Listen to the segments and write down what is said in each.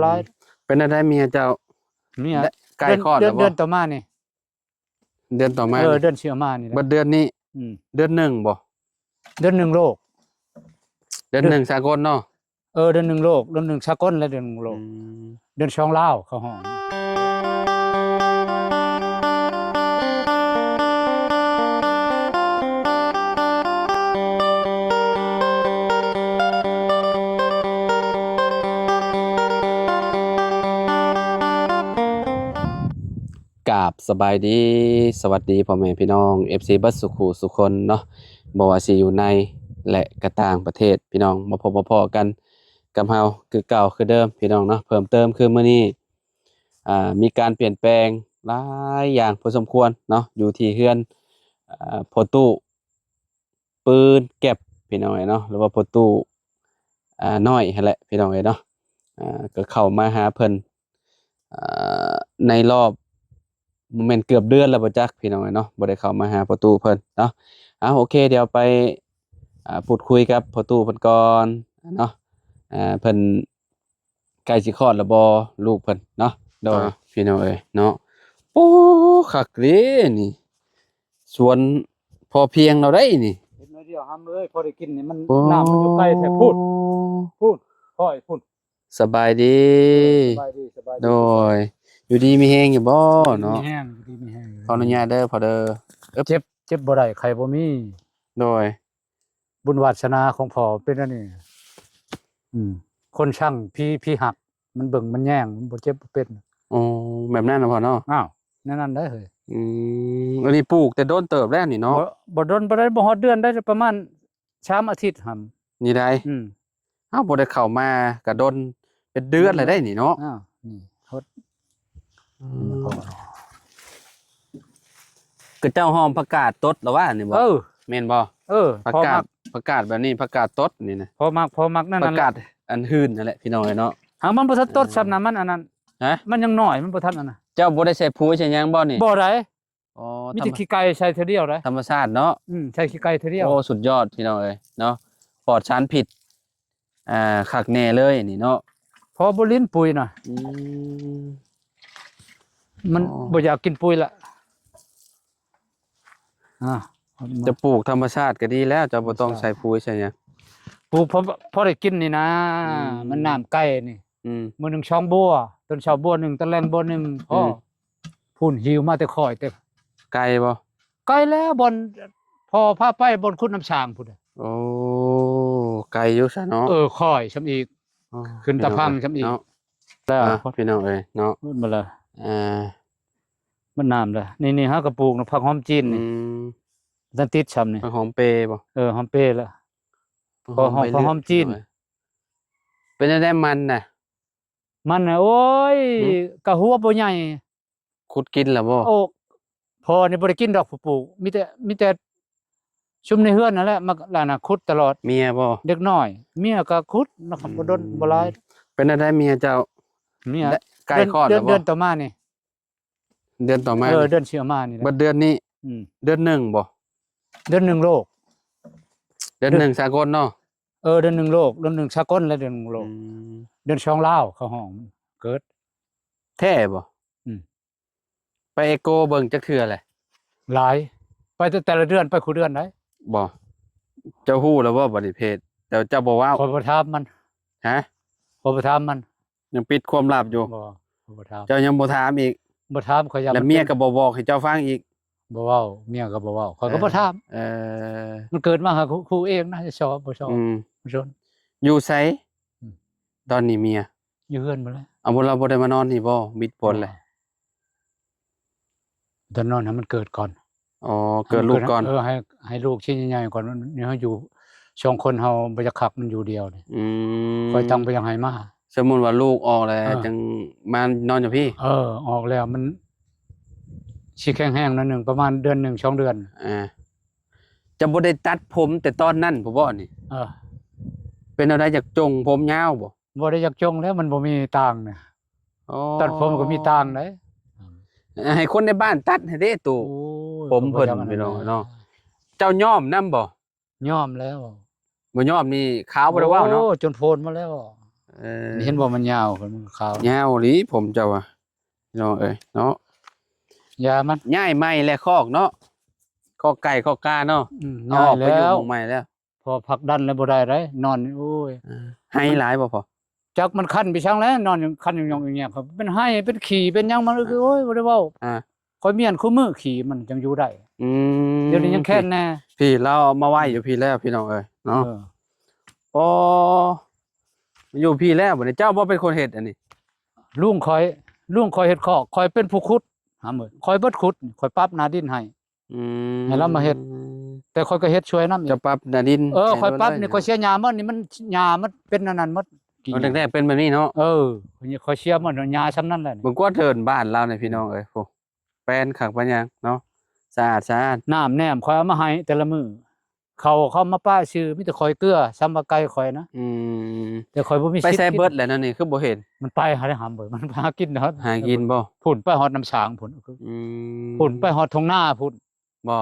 ร้อยเป็นอะไรเมียเจ้าเมียใกล้คลอดแล้วบ่เดือนต่อมานี่เดือนต่อมาเดือนเชื่อมานี่แหละบัดเดือนนี้เดือนหนึ่งบ่เดือนหนึ่งโลกเดือนหนึ่งสากลเนาะเดือนหนึ่งโลกเดือนหนึ่งสากลและเดือนหนึ่งโลกเดือนช่องลาวเขาห้องกราบสบายดีสวัสดีพ่อแม่พี่น้อง FC บัสสุขุสุคนเนาะบ่ว่าสิอยู่ในและก็ต่างประเทศพี่น้องมาพบมาพอกันกับเฮาคือเก่าคือเดิมพี่น้องเนาะเพิ่มเติมคือมื้อนี้มีการเปลี่ยนแปลงหลายอย่างพอสมควรเนาะอยู่ที่เฮือนพอตู้ปืนเก็บพี่น้องเนาะหรือว่าพอตู้น้อยนั่นแหละพี่น้องเนาะก็เข้ามาหาเพิ่นในรอบโมเมนต์เกือบเดือนแล้วบ่จักพี่น้องเนาะบ่ได้เข้ามาหาประตูเพิ่นเนาะโอเคเดี๋ยวไปพูดคุยกับประตูเพิ่นก่อนเนาะเพิ่นใกล้สิคลอดแล้วบ่ลูกเพิ่นเนาะโดยพี่น้องเอ้ยเนาะโอ้คักเด้นี่สวนพอเพียงเราได้นี่เห็นน้อยเดียวห้ามเลยพอได้กินนี่มันน้ำมันอยู่ใกล้แท้พูดพ่อยพูดสบายดีโดยอยู่ดีมีแฮงอยู่บ่เนาะดีมีแห้งขออนุญาตเด้อพอเด้อเจ็บบ่ได้ใครบ่มีโดยบุญวาสนาของพ่อเป็นอันนี้คนช่างพี่หักมันเบิ่งมันแย่งมันบ่เจ็บบ่เป็นแบบนั้นน่ะพ่อเนาะอ้าวนั่นได้เฮ้ยอันนี้ปลูกแต่โดนเติบแล้วนี่เนาะบ่โดนบ่ได้บ่ฮอดเดือนได้ประมาณ3อาทิตย์หั่นนี่ได้บ่ได้เข้ามาก็โดนเป็นเดือนเลยได้นี่เนาะอ้าวนี่ฮดคือเจ้าหอมผักกาดตดแล้วว่านี่บ่แม่นบ่ผักกาดแบบนี้ผักกาดตดนี่นะพอมักนั่นผักกาดอันหื่นนั่นแหละพี่น้องเนาะหางมันบ่ทันตดซ้ำน่ะมันอันนั้นมันยังน้อยมันบ่ทันอันน่ะเจ้าบ่ได้ใส่ปุ๋ยใส่หยังบ่นี่บ่ได้มีแต่ขี้ไก่ใช้เทื่อเดียวได้ธรรมชาติเนาะใช้ขี้ไก่เทื่อเดียวสุดยอดพี่น้องเอ้ยเนาะปลอดสารพิษคักแน่เลยนี่เนาะพอบ่ลิ้นปุ๋ยน่ะมันบ่อยากกินปุ๋ยละจะปลูกธรรมชาติก็ดีแล้วจะบ่ต้องใส่ปุ๋ยใช่หยังปลูกพอได้กินนี่นะมันน้ำไก่นี่มื้อนึงช่องบัวต้นเช้าบัวนึงตะแลงบัวนึงพ่อพุ่นหิวมาแต่ค่อยแต่ไกลบ่ไกลแล้วบ่อนพอพาไปบ่อนขุดน้ำช้างพุ่นโอ้ไกลอยู่ซะเนาะค่อยซ้ำอีกขึ้นตะพังซ้ำอีกแล้วพี่น้องเอ้ยเนาะพูดมาเลยมันน้ำเลยนี่ฮะกระปลูกผักหอมจีนนี่ดันติดช้ำนี่ผักหอมเปบ่หอมเปแล้วพอหอมจีนเป็นได้มันน่ะโอ้ยกะหัวบ่ใหญ่ขุดกินแล้วบ่โอ้พอนี่บ่ได้กินดอกปลูกมีแต่ชุมในเฮือนนั่นแหละมาล่ะน่ะขุดตลอดเมียบ่เด็กน้อยเมียก็ขุดนะครับบ่ดนบ่หลายเป็นได้เมียเจ้าเมียใกล้คลอดแล้วบ่เดือนต่อมานี่เดือนต่อมาเดือนเชื่อมานี่บัดเดือนนี้เดือนหนึ่งบ่เดือนหนึ่งโลกเดือนหนึ่งสากลเนาะเดือนหนึ่งโลกเดือนหนึ่งสากลและเดือนหนึ่งโลกเดือนช่องลาวเขาห้องเกิดแท้บ่ไปเอโกเบิ่งจักเทื่อแหละหลายไปแต่ละเดือนไปคู่เดือนได้บ่เจ้าฮู้แล้วบ่บัดนี้เพจแต่เจ้าบ่ว้าวขอบ่ถามมันขอบ่ถามมันยังปิดความลับอยู่บ่บ่ถามเจ้ายังบ่ถามอีกบ่ถามเขายังแล้วเมียก็บ่บอกให้เจ้าฟังอีกบ่เว้าเมียก็บ่เว้าข้อยก็บ่ถามมันเกิดมาหาครูเองนะชอบบ่ชอบบ่สนอยู่ไสตอนนี้เมียอยู่เฮือนบ่แล้วบ่เราบ่ได้มานอนนี่บ่มิดผลเลยตอนนอนให้มันเกิดก่อนเกิดลูกก่อนให้ลูกชิ้นใหญ่ๆก่อนนี่เฮาอยู่2คนเฮาบ่จะขับมันอยู่เดียวนี่ค่อยต้องไปยังให้มาสมมุติว่าลูกออกแล้วจังมานอนอยู่พี่ออกแล้วมันสิแข็งๆนั่นนึงประมาณเดือน1 2เดือนจะบ่ได้ตัดผมแต่ตอนนั้นบ่นี่เป็นอะไรจากจงผมยาวบ่ได้อยากจงแล้วมันบ่มีตังค์น่ะตัดผมก็มีตังค์ได้ให้คนในบ้านตัดให้เด้ตู่ผมเพิ่นพี่น้องเนาะเจ้ายอมนำบ่ยอมแล้วบ่ยอมนี่ขาวบ่ได้ว้าวเนาะจนโพนมาแล้ว เห็นบ่มันยาวเพิ่นมันขาวย าวหลีผมเจ้าอ่ะพี่น้องเอ้ยเนาะ ยามัน ย้ายไม้และคอกเนาะคอกไก่คอกกาเนาะ ง่าย ไปอยู่ แล้ว หม่องใหม่แล้ว พอผลักดันแล้วบ่ได้เด้นอนโอ้ย ให้หลายบ่พอ จักมันคันไปช่างแล้วนอนอยู่คันอยู่อย่างเงี้ยครับเป็นไห้เป็นขี่เป็นหยังมันก็คือโอ้ยบ่ได้เว้า อ่า คอยเมียนคู่มือขี่มันจังอยู่ได้ อืม เดี๋ยวนี้ยังแค่นแน่ พี่เราเอามาไว้อยู่พี่แล้วพี่น้องเอ้ยเนาะ เออ อ๋ออยู่พี่แล้วบ่ได้เจ้าบ่เป็นคนเฮ็ดอันนี้ ลุงคอยเฮ็ดคอกคอยเป็นผู้ขุดหามื้อคอยเบิดขุดคอยปรับหน้าดินให้ อืม ให้เรามาเฮ็ด แต่คอยก็เฮ็ดช่วยนำอี จะ ก ปรับหน้าดิน คอยปรับ ให้ นี่ ด้ คอยเสียหญ้ามันนี่มันหญ้ามันเป็นอันนั้นหมด มันแรกๆเป็นแบบนี้เนาะ คอยเสียมันหญ้าซ้ำนั้นแหละ เบิ่งกว่าเทินบ้านเราเนี่ยพี่น้องเอ้ยโหแปลนคักปานหยังเนาะสะอาด น้ำแนมคอยเอามาให้แต่ละมื้อเขามาป้าชื่อมีแต่คอยเกลือซ้ำว่าไก่คอยนะ อืม แต่คอยบ่มี ไป สิทธิ์ ใส่เบิดแล้วนั่นนี่คือบ่เห็น มันไปหาได้หามเบิดมันหากินเนาะ หากินบ่ พุ่นไปฮอดน้ำช้างพุ่น อืม พุ่นไปฮอดทุ่งนาพุ่น บ่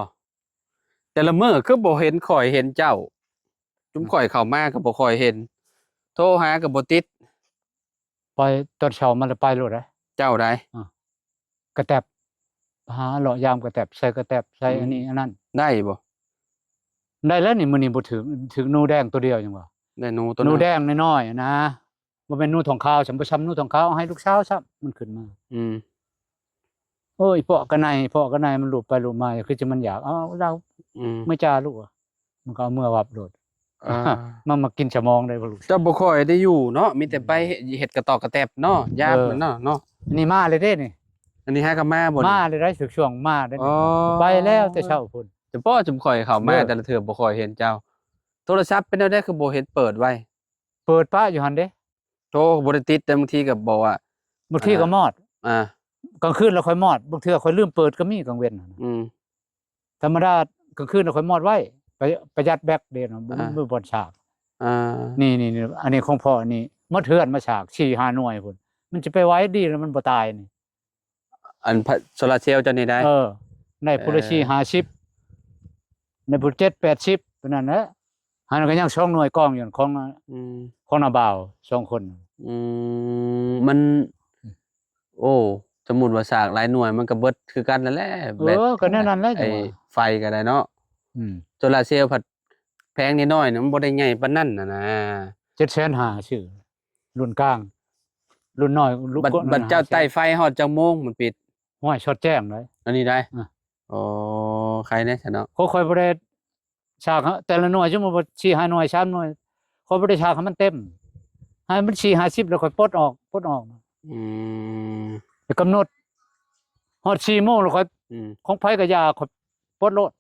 แต่ละมื้อคือบ่เห็นข่อยเห็นเจ้า จุ่มข่อยเข้ามาก็บ่ค่อยเห็น โทรหาก็บ่ติด ไปตอนเช้ามันจะไปโลดเด้ เจ้าใด กระแตบหาเลาะยามกระแตบใส่กระแตบใส่อันนี้อันนั้น ได้บ่ ได้แล้วนี่มื้อนี้บ่ถึงหนูแดงตัวเดียวจังว่า ได้หนูตัว หนู นั้น แดงน้อยๆนะบ่แม่นหนูทองขาวฉันบ่ช้ำหนูทองขาวเอาให้ลูกสาวซ้ํมันขึ้นมา อืม โอ้ยเพาะกระไนมันหลุดไปหลุดมาคือจะมันอยากเอาเรา อืม ไม่จ้าลูกอะมันก็เอาเมื่อวับโดด อ่า มันมากินสมองได้บ่ลูก เจ้าบ่ค่อยได้อยู่เนาะมีแต่ไปเฮ็ดกระตอกกระแตบเนาะยามนั่นเนาะ อันนี้มาเลยเด้นี่ อันนี้หากับมาบ่ มาเลยได้สึกช่วงมาได้ อ๋อ ไปแล้วแต่เช้าพุ่น จะป้อจุ่มข่อยเข้ามาแต่ละเทื่อบ่ค่อยเห็นเจ้า โทรศัพท์เป็นแนวใดคือบ่เห็นเปิดไว้ เปิดป้าอยู่หั่นเด้ โทรบ่ได้ติดแต่บางทีก็บอกว่า บางทีก็มอด อ่าก ลางคืนแล้วค่อยมอดบางเทื่อค่อยลืมเปิดก็มีกลางเว้นน่ะ อืม ธรรมดากลางคืนแล้วค่อยมอดไว้ประหยัดแบตเด้เนาะมือบนฉาก อ่า นี่อันนี้ของพ่ออันนี้มาเทือนมาฉาก4-5หน่วยพุ่นมันจะไปไว้ดีแล้วมันบ่ตายนี่ อันโซลาร์เซลล์เจ้านี่ได้ ในพุละ50ในพุ7-80ตัวนั้นแหละหันก็ยัง2หน่วยกองอยู่ของ อืม ของนาบ่าว2คน อืมมัน โอ้สมมุติว่าสร้างหลายหน่วยมันก็เบิดคือกันนั่นแหละแบต ก็แน่นั้นแหละจั ไอ้ งว่า ไฟก็ได้เนาะ อืม โซลาร์เซลล์ผัดแพงนิดหน่อยน่ะมันบ่ได้ใหญ่ปานนั้นน่ะนะ 750,000ชื่อรุ่นกลาง รุ่นน้อยรุ่น บัดเจ้าใต้ไฟฮอดจังโมงมันปิด ห้อยช็อตแจ้งเลย อันนี้ได้ อ่ะ อ๋อใครแน่ซะเนาะ เขาค่อยบ่ได้ฉากแต่ละหน่วยชั่วโมงบ่4-5หน่วย3หน่วยเขาบ่ได้ฉากให้มันเต็มให้มัน4-50แล้วค่อยปลดออก อืม ไปกำหนดฮอด4โมงแล้วค่อย อืม ของไผก็ยาค่อยปลดโลด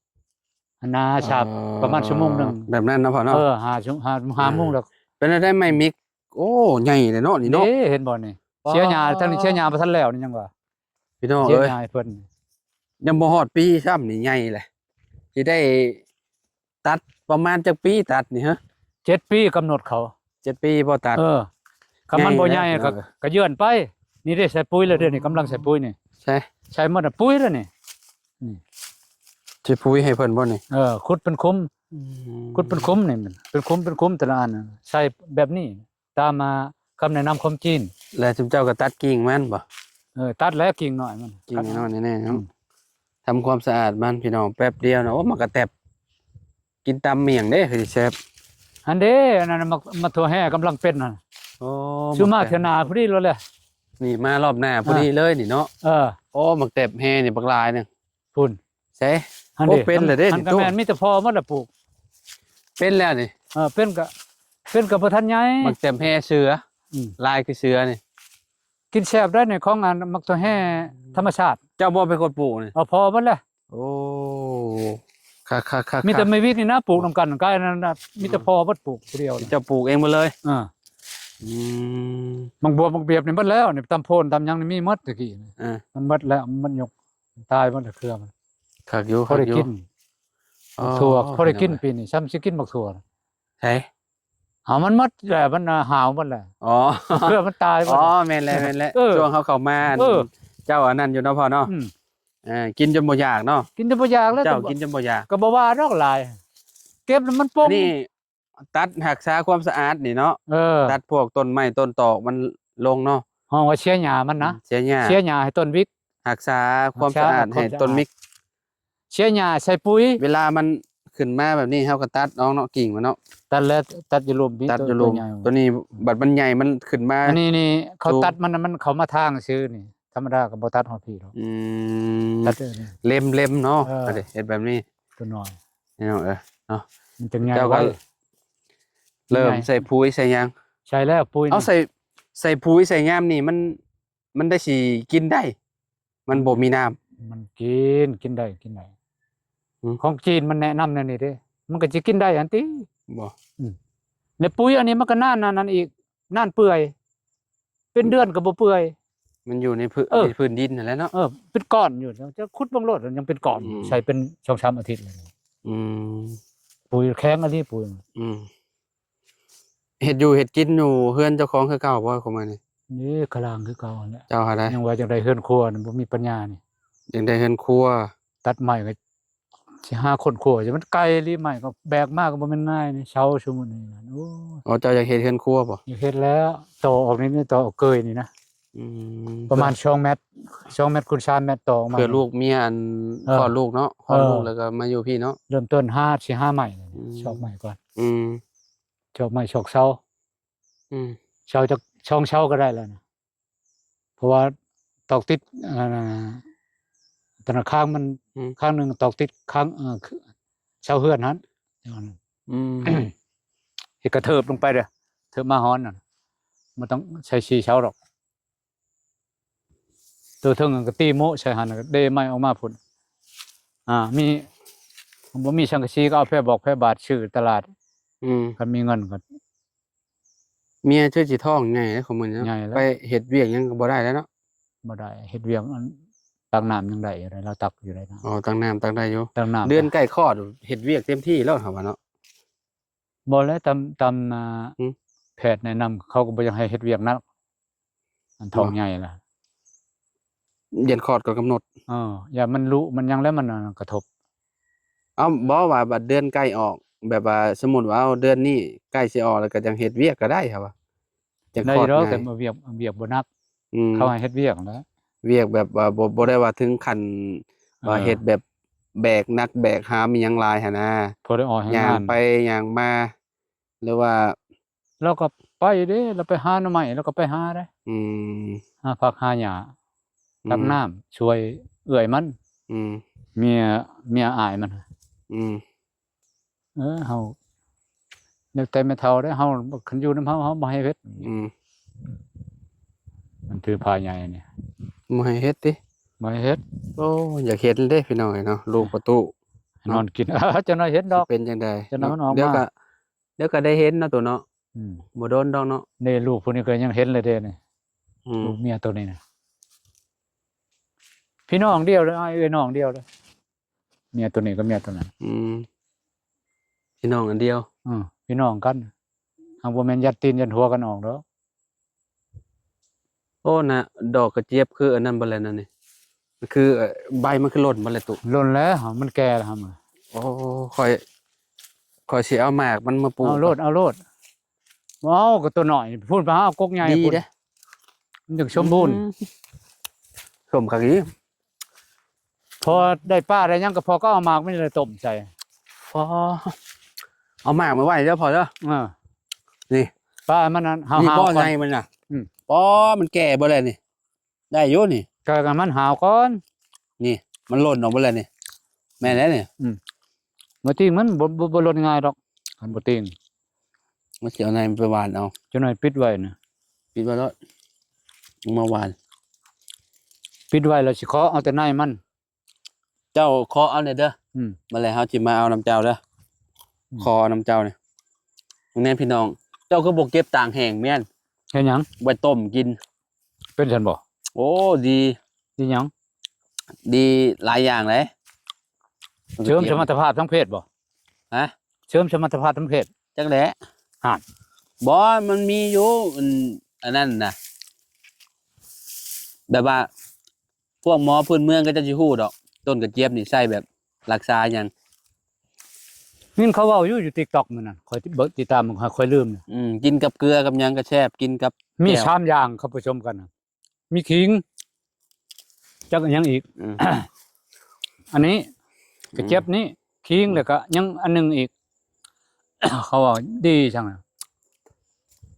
อันน่ะฉาก ประมาณชั่วโมงหนึ่ง แบบนั้นเนาะพ่อเนาะ 5โมงแล้ว เป็นได้ไหมมิก โอ้ใหญ่เลยเนาะนี่เนาะ เห็นบ่นี่เสียหญ้าทั้งนี้เสียหญ้าบ่ทันแล้วนี่ยังว่า พี่น้อง เสีย เอ้ย หญ้าให้เพิ่น ยังบ่ฮอดปีซ้ำนี่ใหญ่แหละสิได้ตัดประมาณจักปีตัดนี่ฮะ 7 ปีกำหนดเขา 7 ปีบ่ตัด คำมันบ่ใหญ่ ใหญ่แล้ว ก็เยื่อนไป นี่ได้ใส่ปุ๋ยแล้วเดี๋ยวนี้กำลังใส่ปุ๋ยนี่ ใช่ ใช้หมดน่ะปุ๋ยแล้วนี่ สิปุ๋ยให้เพิ่นบ่นี่ ขุดเป็นคุ้มนี่มันเป็นคุ้มแต่ละอันน่ะใส่แบบนี้ ตามมาคำแนะนำของจีน แล้วจุมเจ้าก็ตัดกิ่งมันบ่ ตัดแล้วกิ่งหน่อยมัน กิ่งน้อยๆแน่ๆ อื เนาะ ม ทำความสะอาดมันพี่น้องแป๊บเดียวนะโอ้มันก็แตบกินตำเมี่ยงเด้คือสิแซ่บ อันเด้อันนั้นน่ะมาถั่วแห่กำลังเป็นน่ะ โอ้ ชื่อมาเถอหนาพอดีเลยแหละ นี่มารอบหน้าพอดีเลยนี่เนาะ โอ้มักแตบแฮนี่บักลายนึง พุ่น ใช่ อัน โอ้ เด้ เป็นเลยเด้ อัน นี่ ก็ ตู้ แม่นมีแต่พอหมดละปลูก เป็นแล้วนี่ เป็นก็บ่ทันใหญ่ มักแตบแฮเสือ อืม ลายคือเสือนี่ กินแซ่บได้ในของอันมักถั่วแห่ธรรมชาติ เจ้าบ่เป็นคนปลูกนี่ เอาพอหมดแล้ว โอ้ค่ะๆๆ มีแต่ไม่วิทย์นี่นะปลูกนำกันก็อันนั้นน่ะมีแต่พอบ่ปลูกผู้เดียวน่ะ เจ้าปลูกเองหมดเลย อ่า อืม บางบัวบางเบียบนี่หมดแล้วนี่ตำโพนตำหยังนี่มีหมดตะกี้นี่ อ่า มันหมดแล้วมันยกตายหมดแล้วเครือมัน คักอยู่ พอได้กิน อ๋อ ถั่วพอได้กินปีนี้ซ้ำสิกินบักถั่ว ใช่ มันหมดแล้วมันหาวหมดแล้ว อ๋อ เครือมันตายหมด อ๋อ แล้ว แม่นแล้วแม่นแล้ว เออ ช่วงเขาเข้ามา เออ เจ้าอันนั้นอยู่เนาะพ่อเนาะ อืม กินจนบ่อยากเนาะ กินแต่บ่อยากแล้ว เจ้ากินจนบ่อยาก ก็บ่ว่าดอกหลาย เก็บแล้วมันป่ง นี่ ตัดรักษาความสะอาดนี่เนาะ ตัดพวกต้นไม้ต้นตอกมันลงเนาะ ห้องว่าเชียร์หญ้ามันนะ เสียหญ้า เชียร์หญ้าให้ต้นวิก รักษาความสะอาดให้ต้นมิก เชียร์หญ้าใส่ปุ๋ย เวลามันขึ้นมาแบบนี้เฮาก็ตัดเนาะกิ่งมันเนาะ ตัดแล้วตัดอยู่ลุม ตัดอยู่ลุมตัวนี้บัดมันใหญ่มันขึ้นมา อันนี้นี่เขา สูง ตัดมันเขามาทางซื้อนี่ธรรมดาก็บ่ตัดฮอดพี่หรอก ตัดเด้อนี่ เล็มเนาะ เออ เอาดิเฮ็ดแบบนี้ ตัวน้อย นี่เนาะเนาะ มันจังใหญ่ เจ้าก็ ไว้ เริ่ม ใหญ่ ใส่ปุ๋ยใส่หยัง ใช่แล้วปุ๋ย เอาใส่ปุ๋ยใส่ยามนี่มันได้สิกินได้ มันบ่มีน้ำ มันกินได้ อืม ของจีนมันแนะนำแนวนี้เด้มันก็สิกินได้อันติ บ่ ในปุ๋ยอันนี้มันก็นานนั้นอีกนานเปื่อย เป็นเดือนก็บ่เปื่อย มันอยู่ในพื้นดินนั่นแหละเนาะ เป็นก้อนอยู่จะขุดเบิ่งโลดยังเป็นก้อน อืม ใช้เป็น2-3อาทิตย์เลย อืม ปุ๋ยแข็งอันนี้ปุ๋ย อืมเฮ็ดอยู่เฮ็ดกินอยู่เฮือนเจ้าของคือเก่าบ่เข้ามานี่ นี่กะลางคือเก่าอันเนี้ย เจ้าหาได้ ยังว่าจังได๋เฮือนครัวนี่บ่มีปัญญานี่ ยังได้เฮือนครัว ตัดไม้ก็สิหาคนครัวจะมันไกลลิไม้ก็แบกมาก็บ่แม่นง่ายนี่เช้าชั่วโมงนี้นะโอ้ อ๋อเจ้าอยากเฮ็ดเฮือนครัวบ่ อยากเฮ็ดแล้วต่อออกนี่ต่อออกเกยนี่นะ อืม ประมาณ2เมตร2เมตรคูณ3เมตรต่อออกมา เพื่อลูกเมียอัน เออ คลอดลูกเนาะคลอดลูก เออ แล้วก็มาอยู่พี่เนาะ เริ่มต้น5ไม้เลย อืม ชอบไม้ก่อน อืม ชอบไม้ชอกเสา อืม เสาจากช่องเสาก็ได้แล้วนะเพราะว่าตอกติดธนาคารมันข้างหนึงตอกติดข้างคือเสาเฮือนนั้นอย่างนั้น อืม เฮ็ดกระเทิบลงไปเด้อเทิบมาฮ้อนน่ะมันต้องใช้4เสาดอกตัวเทิงก็ตีโมะใส่หั่นก็เดไม้ออกมาพุ่นมีบ่มีสังกะสีก็เอาแพร่บอกแพร่บาทชื่อตลาด อืม คันมีเงินก็ เมียชื่อสิท้องไงของมันเนาะ ใหญ่แล้ว ไปเฮ็ดเวียกหยังก็บ่ได้แล้วเนาะ บ่ได้เฮ็ดเวียงอันตักน้ำยังได้อยู่เลยเราตักอยู่เลยนะ อ๋อตั้งน้ำตั้งได้อยู่ ตักน้ำ เดือนใกล้คลอดเฮ็ดเวียกเต็มที่แล้วเหรอวะเนาะ บ่แล้วตามอืม แพทย์แนะนำเขาก็บ่อยากให้เฮ็ดเวียกหนักอันท้องใหญ่ล่ะ เดือนคลอดก็กำหนด อย่ามันรู้มันยังแล้วมันกระทบ เอ้าบ่ว่าบัดเดือนใกล้ออก แบบว่าสมมุติว่าเอาเดือนนี้ใกล้สิออกแล้วก็จังเฮ็ดเวียกก็ได้ครับว่าจัง ได้ คลอด ดอก ง่า แต่ ย เวียกบ่หนัก อืม เขาให้เฮ็ดเวียกแล้ว เวียกแบบว่าบ่ได้ว่าถึงขั้นว่า เออ เฮ็ดแบบแบกหนักแบกหามอิหยังหลายหันนะ พอได้ออกให้ ย่าง งาน ไปย่างมา หรือว่า เราก็ไปเด้เราไปหาหน่อไม้เราก็ไปหาได้ อืม หาผักหาหญ้าตักน้ำช่วยเอื้อยมัน อืม เมียอายมัน อืม เฮานึกแต่ไม่เท่าได้เฮาคันอยู่นำเฮาบ่ให้เฮ็ด อืม มันถือพาใหญ่เนี่ย บ่ให้เฮ็ดติ บ่ให้เฮ็ด โอ้อยากเฮ็ดเด้พี่น้อยเนาะลูกประตู นอนกิน จะน้อยเฮ็ดดอก เป็นจังได๋ จะนำมันออกมา เดี๋ยวก็ได้เห็นเนาะตัวเนาะ อืม บ่โดนดอกเนาะ นี่ลูกผู้นี้ก็ยังเห็นเลยเด้นี่ อืม ลูกเมียตัวนี้นะพี่น้องเดียวเลยอ้ายเอ้ยน้องเดียวเลยเมียตัวนี้ก็เมียตัวนั้น อืมพี่น้องอันเดียว พี่น้องกันเอาบ่แม่นยัดตีนยัดหัวกันออกดอก โอ้น่ะดอกกระเจี๊ยบคืออันนั้นบ่แลนั่นนี่มันคือใบมันคือหล่นบ่แลตุ ล้นแล้วมันแก่แล้วครับ โอ้ค่อยสิเอาหมากมันมาปลูก เอาโลดเอาก็ตัวน้อยพูดไปหาเอากกใหญ่ ดี พูด เด้ มันถึงสมบูรณ์ สมคักอี พอได้ป้าได้หยังก็พอก็เอาหมากไม่ได้ต้มใส่ พอเอาหมากมาไว้เด้อพอเด้อ เออ นี่ ป้ามันนั้นหา นี่ ว บ่ ก่อน ไงมันน่ะ อืม ปอมันแก่บ่แล้วนี่ ได้อยู่นี่ ก็กันมันหาวก่อน นี่ มันหล่นออกบ่แล้วนี่ แม่นแล้วนี่ บ่ติงมันบ่ลดง่ายดอกคันบ่ติง มันสิเอาในมันไปหวานเอา จักหน่อยปิดไว้นะ ปิดไว้แล้วมาหวาน ปิดไว้แล้วสิขอเอาแต่ในมัน เจ้าขอเอาหน่อยเด้อ อืม มาเลยเฮาสิมาเอาน้ำเจ้าเด้ออ ม ขอน้ำเจ้านี่แน่พี่น้อง เจ้าคือบ่เก็บต่างแห้งแม่น เฮ็ดหยัง ไว้ต้มกิน เป็นซั่นบ่ โอ้ดี สิหยัง ดีหลายอย่างเลย เสริมสมรรถภาพทางเพศบ่ ฮะ เสริมสมรรถภาพทางเพศ จักแหละ ฮะ บ่มันมีอยู่อันนั้นน่ะ แบบว่า พวกหมอพื้นเมืองก็จะสิฮู้ดอก ต้นกระเจี๊ยบนี่ใช้แบบรักษาหยัง นี่เขาเว้าอยู่ TikTok มื้อนั้นข่อยเบิ่งติดตามมันข่อยลืม กินกับเกลือกับหยังก็แซ่บกินกับ มี แจ่ว 3อย่างครับผู้ชมกันน่ะมีขิงจักอันหยังอีก อืม อันนี้กระเจี๊ยบนี้ขิงแล้วก็ยังอันหนึงอีก เขาว่าดีจังน่ะ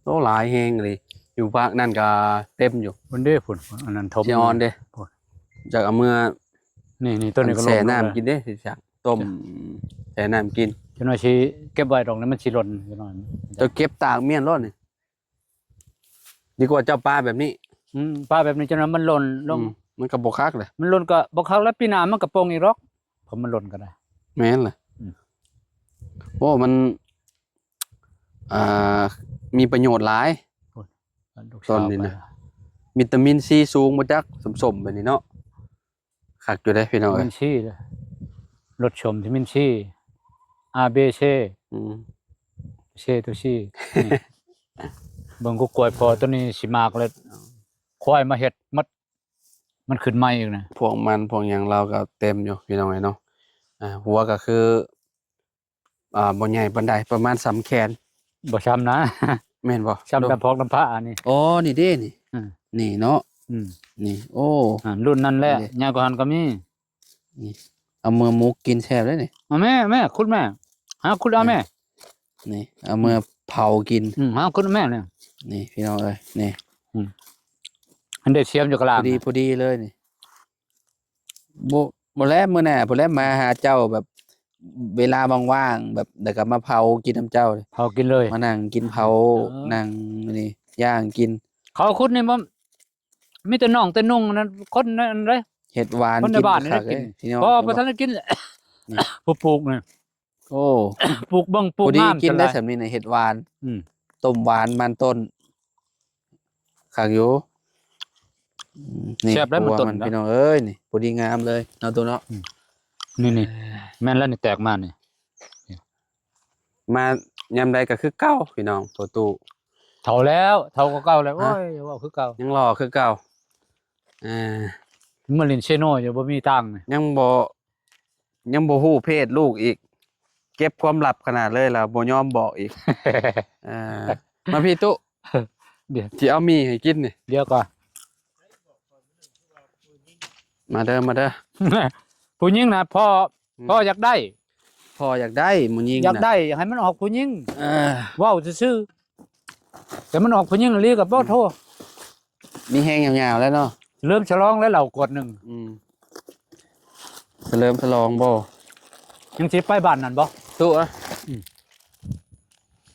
โตหลายแฮงเลยอยู่ภาคนั่นก็เต็มอยู่ เพิ่นเด้พุ่นอันนั้นทบ สิออนเด้ พุ่น จากเอาเมื่อ นี่ตัวนี้ก็ลง แช่น้ำกินเด้สิจักต้มแช่น้ำกิน จังหน่อยสิเก็บไว้ดอกนั้นมันสิหล่นจังหน่อย เจ้าเก็บตากเมียนรอดนี่ดีกว่าเจ้าปลาแบบนี้ ปลาแบบนี้จังนั้นมันหล่นลง มันก็บ่คักเลย มันหล่นก็บ่คักแล้วปีหน้ามันก็โป่งอีกหรอกผมมันหล่นก็ได้ แม่นล่ะ อืม โอ้มันอ่ามีประโยชน์หลาย ลูก ต้ สาวน นี่ ไป นะ วิตามินซีสูงบ่จักสมๆแบบนี้เนาะคักอยู่ได้พี่น้อง วิ เอ้ ตามิ ย นซีเลยรสชมวิตามินซีอาเบเช อืม เชตุชีนี่เบิ่งกูกล้วยพอตัวนี้สิมากเลยควายมาเฮ็ดมันขึ้นใหม่อีกนะ พวกมันพวกหยังเราก็เต็มอยู่พี่น้องเอ้ยเนาะหัวก็คือบ่ใหญ่ปานใดประมาณ3แขน บ่ช้ำนะ แม่นบ่ ช้ำน้ำพอกน้ำผ้าอันนี้ อ๋อนี่เด้นี่ อืม นี่เนาะ อืม นี่ โอ้ รุ่นนั้นแหละ นี่ ยายกว่าหันก็มี นี่เอามือหมุกกินแซ่บเลยนี่ เอาแม่คุณแม่หาคุณเอาแม่ นี่เอามือเผากิน หาคุณแม่เนี่ย นี่พี่น้องเอ้ยนี่ อันเด็ดเชียมอยู่กลาง พอดีเลยนี่บ่แล้วมื้อหน้าบ่แล้วมาหาเจ้าแบบ เวลาว่างๆแบบเดี๋ยวก็มาเผากินน้ำเจ้าเลย เผากินเลย มานั่งกินเผา เออ นั่งนี่ย่างกิน เขาคุณนี่บ่มีแต่น้องแต่นุ่งนั่นคนนั่นเลย เห็ดหวาน คนใน กิน บ้านนี่ คั ได้ ก กิน เลยพี่น้อง พอบ่ทันได้กิน นี่ ผู้ปลูกนี่ โอ้ ปลูกเบิ่งปลู พ ก อดี งาม กินได้ จัง สำนี้น่ะเห็ดหวาน อืม ต้มหวานมันต้นคักอยู่นี่ แซ่บแล้วมันต้น พี่น้องเอ้ยนี่พอดีงามเลยเอาตัวเนาะ นี่แม่นแล้วนี่แตกมานี่ มายามใดก็คือเก่าพี่น้องประตู เฒ่าแล้วเฒ่าก็เก่าแล้วโอ้ยอย่าว่าคือเก่า ยังรอคือเก่าอ่า มาเล่นเชโนอยู่บ่มีตังค์นี่ ยังบ่ฮู้เพศลูกอีก เก็บความลับขนาดเลยล่ะบ่ยอมบอกอีก อ่ามาพี่ตุ เดี๋ยว สิเอามีให้กินนี่ เดี๋ยวก่อน มาเด้อ ผู้หญิงนะพ่ออยากได้ พ่ออยากได้หมูยิง อยาก น่ะ ได้อยากให้มันออกผู้หญิง เออ เว้าซื่อๆแต่มันออกผู้หญิงลีก็บ่โทร มีแห้งยาวๆแล้วเนาะ เริ่มฉลองแล้วเรากดหนึง อืมเฉลิมฉลองบ่ ยังสิไปบ้านนั่นบ่ ตุอ่ะ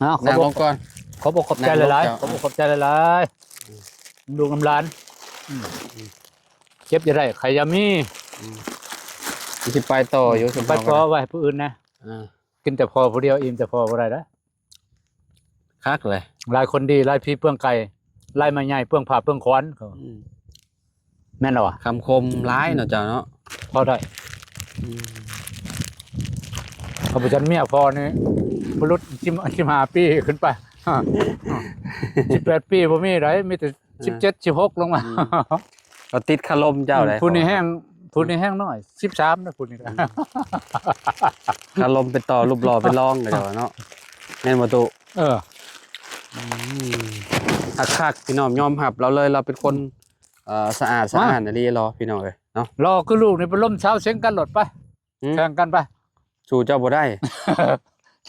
อ้าว นั่งลงก่อน ขอบอกขอบใจหลายๆขอบอกขอบใจหลายๆลูกน้ำหลานเก็บจะได้ใครจะมี สิไปต่ออยู่ ไปพอไว้ให้ผู้อื่นนะ อ่า กินแต่พอผู้เดียวอิ่มแต่พอบ่ได้นะ คักเลย หลายคนดีหลายพี่เปื้องไก่หลายมาใหญ่เปื้องผ้าเปื้องขวานเขา อืม แม่นเหรอ คำคมร้ายเนาะเจ้าเนาะ พอได้เขาบอกฉันเมียพอนี่พลุษ15 ปีขึ้นไป18 ปีบ่มีไรมีแต่17 16ลงมา เราติดคารมเจ้าเลย ผู้นี้แห้งน้อย13นะผู้นี้ คารมเป็นต่อรูปหล่อเป็นร่องเลยเจ้าเนาะแม่นบ่ตุ เออ คักๆพี่น้องยอมรับเราเลยเราเป็นคนสะอาดอันนี้รอพี่น้องเอ้ยเนาะ รอคือลูกนี่เป็นล่มเช้าเสียงกันหลดไป อืม แข่งกันไป สู่เจ้าบ่ได้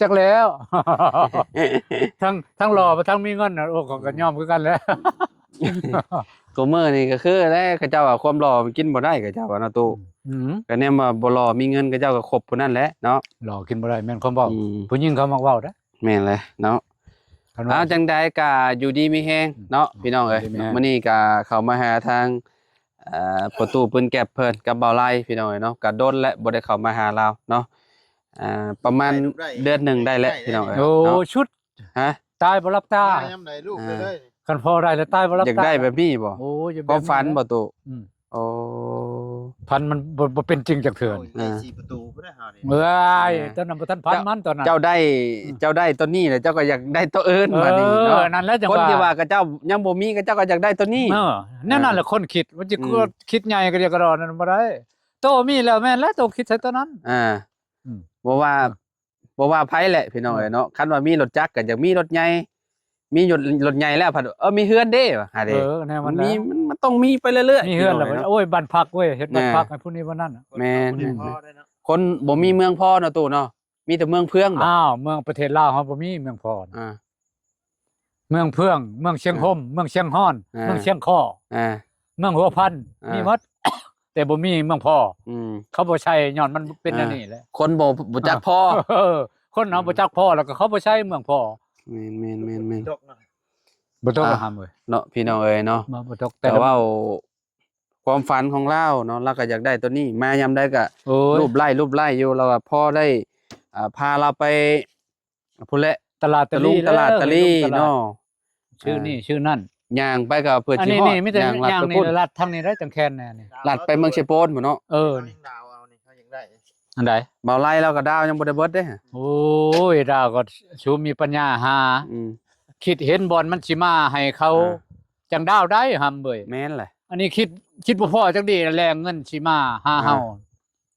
จักแล้ว ทั้งรอไปทั้งมีเงินน่ะโอ้ของกันยอมคือกันแล้ว ตัวเมื่อนี่ก็คือแล้วเขาเจ้าว่าความหล่อมันกินบ่ได้เขาเจ้าว่าเนาะตู้ อืม ก็แน่ว่าบ่หล่อมีเงินเขาเจ้าก็ครบผู้นั้นแหละเนาะ รอกินบ่ได้แม่นความเว้า อืม ผู้หญิงเขามักเว้าเด้อ แม่นเลยเนาะ คันว่า เอาจังใดก็อยู่ดีมีแฮงเนาะพี่น้องเอ้ย อยู่ดีมีแฮง มื้อนี้ก็เข้ามาหาทางประตูปืนแก็บเพิ่นกับเบาไล่พี่น้องเอ้ยเนาะก็โดนและบ่ได้เข้ามาหาเราเนาะประมาณเดือนหนึ่งได้แล้วพี่น้องเอ้ย โอ้ เนาะ ชุด ฮะ ตายบ่รับตา ตายยามใดลูกไปเลย คันพอได้แล้วตายบ่รับ อยาก ตา ได้แบบนี้บ่ โอ้ยอย่า ความฝันบ่ตู้ อืม โอ้ พันมันบ่เป็นจริงจักเถื่อน โอ้ยได้4ประตูก็ได้หานี่ เอ้ยตอนนั้นบ่ทันพันมันตอนนั้น เจ้าได้ตัวนี้แล้วเจ้าก็อยากได้ตัวอื่นมานี่ เอ เนาะ อนั่นแหละจัง คน ว่า ที่ว่ากับเจ้ายังบ่มีกับเจ้าก็อยากได้ตัวนี้ เออแน่นอนแหละคนคิดว่าจะคิดใหญ่ก็เดียวกระดอนนั่นบ่ได้โตมีแล้วแม่นแล้วโตคิดใส่ตัวนั้น อ่า อืม บ่ว่า บ่ว่าไผแหละพี่น้องเอ้ยเนาะคันว่ามีรถจักรก็อยากมีรถใหญ่มีรถใหญ่แล้วผัดมีเฮือนเด้ว่ะหาเด้ แน่มัน มี แล้ว มันต้องมีไปเรื่อยๆ มีเฮือนแล้ว พี่ง โอ้ยบ้านพักเว้ยเฮ็ดบ้าน แน่ พักให้ผู้นี้ว่านั่นน่ะ แม่น คนพ่อได้เนาะ คนบ่มีเมืองพ่อเนาะตู่เนาะมีแต่เมืองเพื่องบ่ อ้าวเมืองประเทศลาวเฮาบ่มีเมืองพร อ่า เมืองเพื่อง เมืองเชียงห่มเมืองเชียงฮ้อน อ่า เมืองเชียงข้อ อ่า เมืองหัวพัน อ่ามี มีหมด แต่บ่มีเมืองพ่อ อืม เขาบ่ใช้ย้อนมันเป็นอันนี้แหละ คนบ่จักพ่อ เออคนเฮาบ่จักพ่อแล้วก็เขาบ่ใช้เมืองพ่อ แม่น ตกเนาะ บ่ต้อง อ่ะ หามเว้ย เนาะพี่น้องเอ้ยเนาะ บ่ต้อง แต่ว่าความฝันของเราเนาะเราก็อยากได้ตัวนี้มายามใดก็ โอ้ย รูปไล่อยู่เราก็พอได้พาเราไปพุ่นแหละ ตลาด ตะลุงตลาดตะลี่เนาะ ชื่อนี่ชื่อนั่น ย่างไปก็เพื่อ อัน สิ นี้ ฮอด นี่มีแต่ ย่างลัด ย่าง ไป นี่ พุ่น ลัดทางนี้ได้จังแคนแน่นี่ ลัดไปเมืองเชโปนพุ่นเนาะ เออ เขายังดาวเอานี่เขายังได้ อันใด เบาไล่เราก็ดาวยังบ่ได้เบิดเด้ โอ้ยดาวก็ชูมีปัญญาหา อืม คิดเห็นบอลมันสิมาให้เขา อ่า จังดาวได้หำเบย แม่นแหละ อันนี้คิดบ่พอจังดีแรงเงินสิมาหาเฮา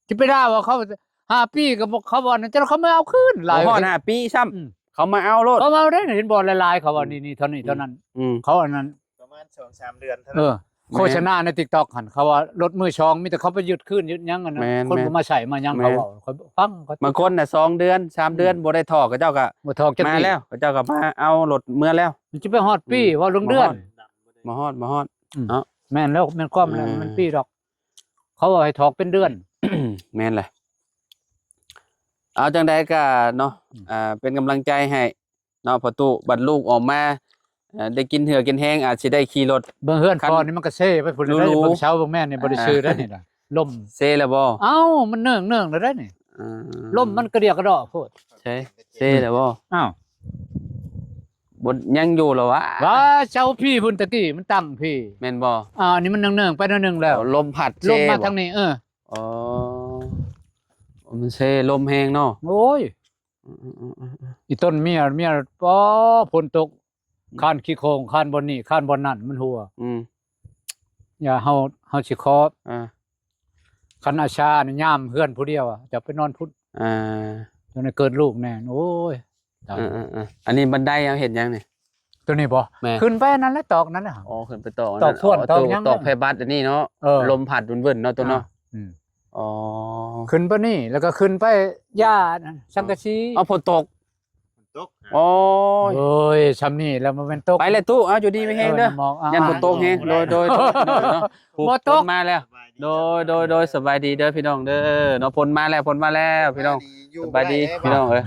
สิไปด่าว่าเขา5 ปีก็บอกเขาว่านั่นจะเขาไม่เอาคืนหลาย บ่ฮอด5ปีซ้ำ อืม เขามาเอาโลด เขาเอาได้เห็นบอลหลายๆเขาว่านี่เท่านี้เท่านั้น อืม เขาอันนั้น ประมาณ 2-3 เดือนเท่า เอ นั้น อโฆษณาใน TikTok หั่นเขาว่ารถมือชองมีแต่เขาไปยึดคืนยึดหยังกันนะ แม่น คน แม่น บ่มาใช้มาหยัง แม่น เขาเว้าเขาฟังเขา บางคนน่ะ2เดือน3เดือนบ่ได้ถอกก็เจ้าก็ บ่ทอกจัง มา ดี แล้วก็เจ้าก็มาเอารถเมื่อแล้ว มันจะไปฮอดปีว่าลงเดือน มาฮอด แม่นแล้วแม่นความแล้ว อืม มันปีดอก เขาว่าให้ถอกเป็นเดือน แม่นแหละเอาจังใดก็เนาะเป็นกำลังใจให้เนาะพอตู้บัดลูกออกมาได้กินเหือกินแห้งอาจสิได้ขี่รถ เบิ่งเฮือน คัน พอนี่มันก็เซ่ไปพุ่นเลย รู้ๆ เบิ่งเช้าเบิ่งแม่นี่บ่ได้ซื้อได้นี่ล่ะลม เซแล้วบ่ เอ้ามันเนื่องแล้วได้นี่ อ่า ลมมันกระเดียกกระดอกโพด ใช่เซแล้วบ่ อ้าว บ่ยังอยู่เหรอวะ ว่าเช้าพี่พุ่นตะกี้มันตั้งพี่ แม่นบ่ อันนี้มันเนื่องไปหนึงแล้ว ลมพัดเซ ลมมา บ่ ทางนี้อ๋อมันเซลมแฮงเนาะ โอ้ย อืม อีต้นเมียป้อฝนตกคานขี้โคงคานบนนี่คานบนนั่นมันหัว อืม อย่าเฮาสิขอ อ่า คันอาชานี่ยามเฮือนผู้เดียวจะไปนอนพุ่น อ่า จนได้เกิดลูกแน่โอ้ยตาย อันนี้บันไดเอาเห็นยังนี่ ตัวนี้บ่ แม่ ขึ้นไปอันนั้นแล้วตอกนั้นน่ะ อ๋อขึ้นไปต่อ ตอกพ่วนตอกยัง ตอกไฟบัสอันนี้เนาะ เออ ลมพัดวุ่นๆเนาะตัวเนาะ อืม อ๋อ ขึ้นไปนี่แล้วก็ขึ้นไปย่านั่นสังกะสี เอาฝนตก ตก โอ้ย โอ้ยซำนี่แล้วมันเป็นตก ไปเลยตู้เอาอยู่ดีไม่แห้งเด้อ มอง ยันฝนตกแห้งโดยเนาะ บ่ตก ฝนมาแล้ว โดยสบายดีเด้อพี่น้องเด้อเนาะฝนมาแล้วพี่น้องสบายดีพี่น้องเอ้ย